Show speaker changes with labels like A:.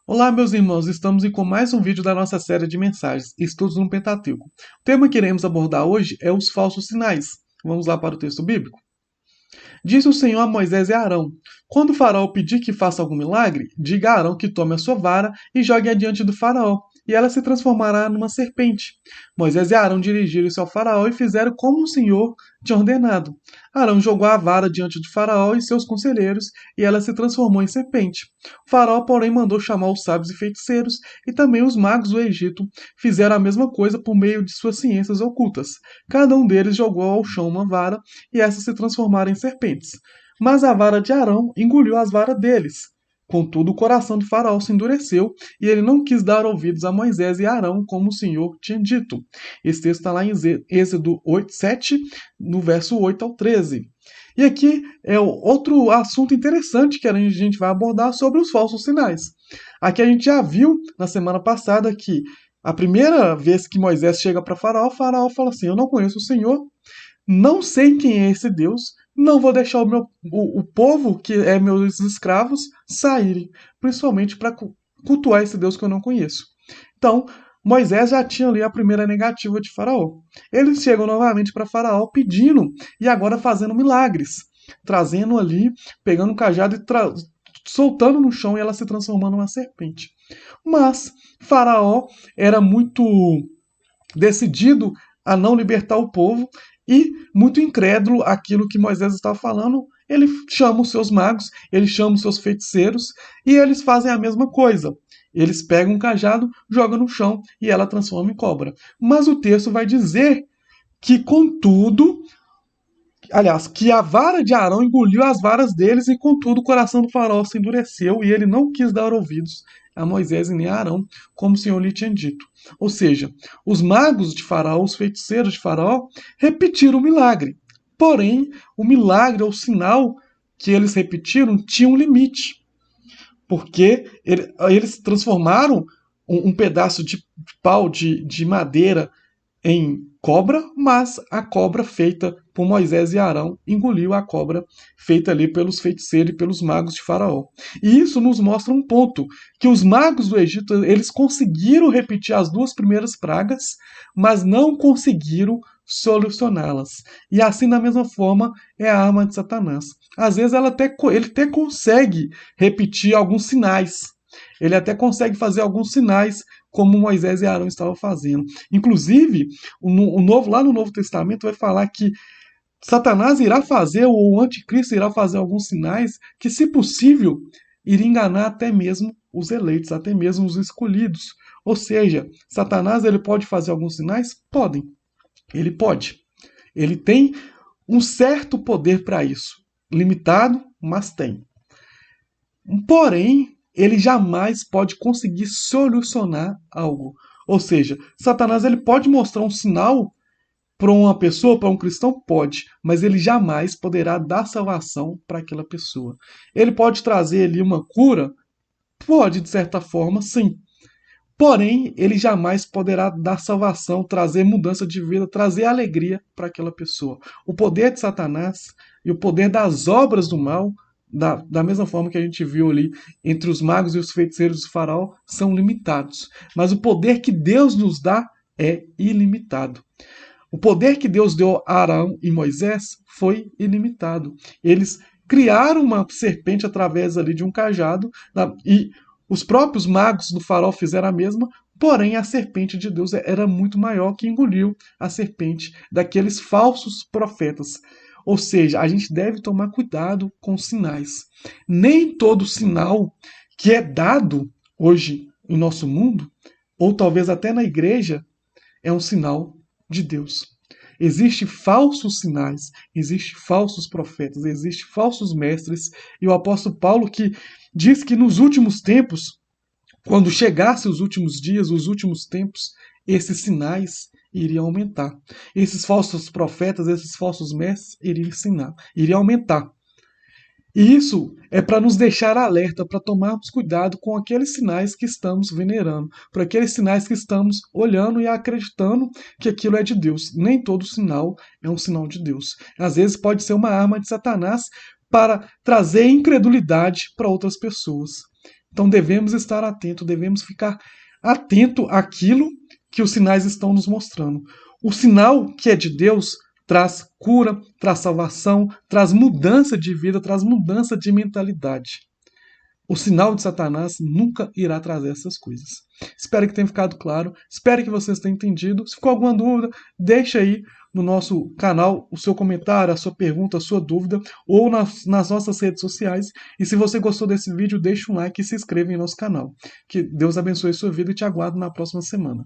A: Olá, meus irmãos, estamos com mais um vídeo da nossa série de mensagens, Estudos no Pentateuco. O tema que iremos abordar hoje é os falsos sinais. Vamos lá para o texto bíblico? Disse o Senhor a Moisés e a Arão: Quando o faraó pedir que faça algum milagre, diga a Arão que tome a sua vara e jogue adiante do faraó, e ela se transformará numa serpente. Moisés e Arão dirigiram-se ao faraó e fizeram como o Senhor tinha ordenado. Arão jogou a vara diante de faraó e seus conselheiros, e ela se transformou em serpente. O faraó, porém, mandou chamar os sábios e feiticeiros, e também os magos do Egito fizeram a mesma coisa por meio de suas ciências ocultas. Cada um deles jogou ao chão uma vara, e essas se transformaram em serpentes. Mas a vara de Arão engoliu as varas deles. Contudo, o coração do faraó se endureceu e ele não quis dar ouvidos a Moisés e a Arão, como o Senhor tinha dito. Esse texto está lá em Êxodo 8, 7, no verso 8 ao 13. E aqui é outro assunto interessante que a gente vai abordar sobre os falsos sinais. Aqui a gente já viu na semana passada que a primeira vez que Moisés chega para Faraó, Faraó fala assim: Eu não conheço o Senhor, não sei quem é esse Deus, não vou deixar o povo, que é meus escravos, saírem, principalmente para cultuar esse Deus que eu não conheço. Então, Moisés já tinha ali a primeira negativa de Faraó. Eles chegam novamente para Faraó pedindo e agora fazendo milagres, trazendo ali, pegando o cajado e soltando no chão e ela se transformando numa serpente. Mas Faraó era muito decidido a não libertar o povo e muito incrédulo àquilo que Moisés estava falando. Ele chama os seus magos, ele chama os seus feiticeiros e eles fazem a mesma coisa. Eles pegam um cajado, jogam no chão e ela transforma em cobra. Mas o texto vai dizer que, contudo, aliás, que a vara de Arão engoliu as varas deles e, contudo, o coração do faraó se endureceu e ele não quis dar ouvidos a Moisés e nem a Arão, como o Senhor lhe tinha dito. Ou seja, os magos de Faraó, os feiticeiros de Faraó, repetiram o milagre. Porém, o milagre ou sinal que eles repetiram tinha um limite, porque eles transformaram um pedaço de pau de madeira em cobra, mas a cobra feita por Moisés e Arão engoliu a cobra feita ali pelos feiticeiros e pelos magos de Faraó. E isso nos mostra um ponto, que os magos do Egito, eles conseguiram repetir as duas primeiras pragas, mas não conseguiram solucioná-las. E assim, da mesma forma, é a arma de Satanás. Às vezes ele até consegue repetir alguns sinais. Ele até consegue fazer alguns sinais como Moisés e Arão estavam fazendo. Inclusive, lá no Novo Testamento vai falar que Satanás irá fazer, ou o anticristo irá fazer alguns sinais que, se possível, iria enganar até mesmo os eleitos, até mesmo os escolhidos. Ou seja, Satanás ele pode fazer alguns sinais? Podem. Ele pode. Ele tem um certo poder para isso. Limitado, mas tem. Porém, ele jamais pode conseguir solucionar algo. Ou seja, Satanás ele pode mostrar um sinal para uma pessoa, para um cristão, pode, mas ele jamais poderá dar salvação para aquela pessoa. Ele pode trazer ali uma cura? Pode, de certa forma, sim. Porém, ele jamais poderá dar salvação, trazer mudança de vida, trazer alegria para aquela pessoa. O poder de Satanás e o poder das obras do mal, da mesma forma que a gente viu ali entre os magos e os feiticeiros do faraó, são limitados. Mas o poder que Deus nos dá é ilimitado. O poder que Deus deu a Arão e Moisés foi ilimitado. Eles criaram uma serpente através ali de um cajado e os próprios magos do faraó fizeram a mesma, porém a serpente de Deus era muito maior, que engoliu a serpente daqueles falsos profetas. Ou seja, a gente deve tomar cuidado com os sinais. Nem todo sinal que é dado hoje em nosso mundo, ou talvez até na igreja, é um sinal de Deus. Existem falsos sinais, existem falsos profetas, existem falsos mestres, e o apóstolo Paulo que diz que nos últimos tempos, quando chegasse os últimos dias, os últimos tempos, esses sinais iriam aumentar. Esses falsos profetas, esses falsos mestres iriam ensinar, iriam aumentar. E isso é para nos deixar alerta, para tomarmos cuidado com aqueles sinais que estamos venerando, para aqueles sinais que estamos olhando e acreditando que aquilo é de Deus. Nem todo sinal é um sinal de Deus. Às vezes pode ser uma arma de Satanás para trazer incredulidade para outras pessoas. Então devemos estar atentos, devemos ficar atento àquilo que os sinais estão nos mostrando. O sinal que é de Deus traz cura, traz salvação, traz mudança de vida, traz mudança de mentalidade. O sinal de Satanás nunca irá trazer essas coisas. Espero que tenha ficado claro. Espero que vocês tenham entendido. Se ficou alguma dúvida, deixa aí no nosso canal o seu comentário, a sua pergunta, a sua dúvida, ou nas nossas redes sociais. E se você gostou desse vídeo, deixa um like e se inscreva em nosso canal. Que Deus abençoe a sua vida e te aguardo na próxima semana.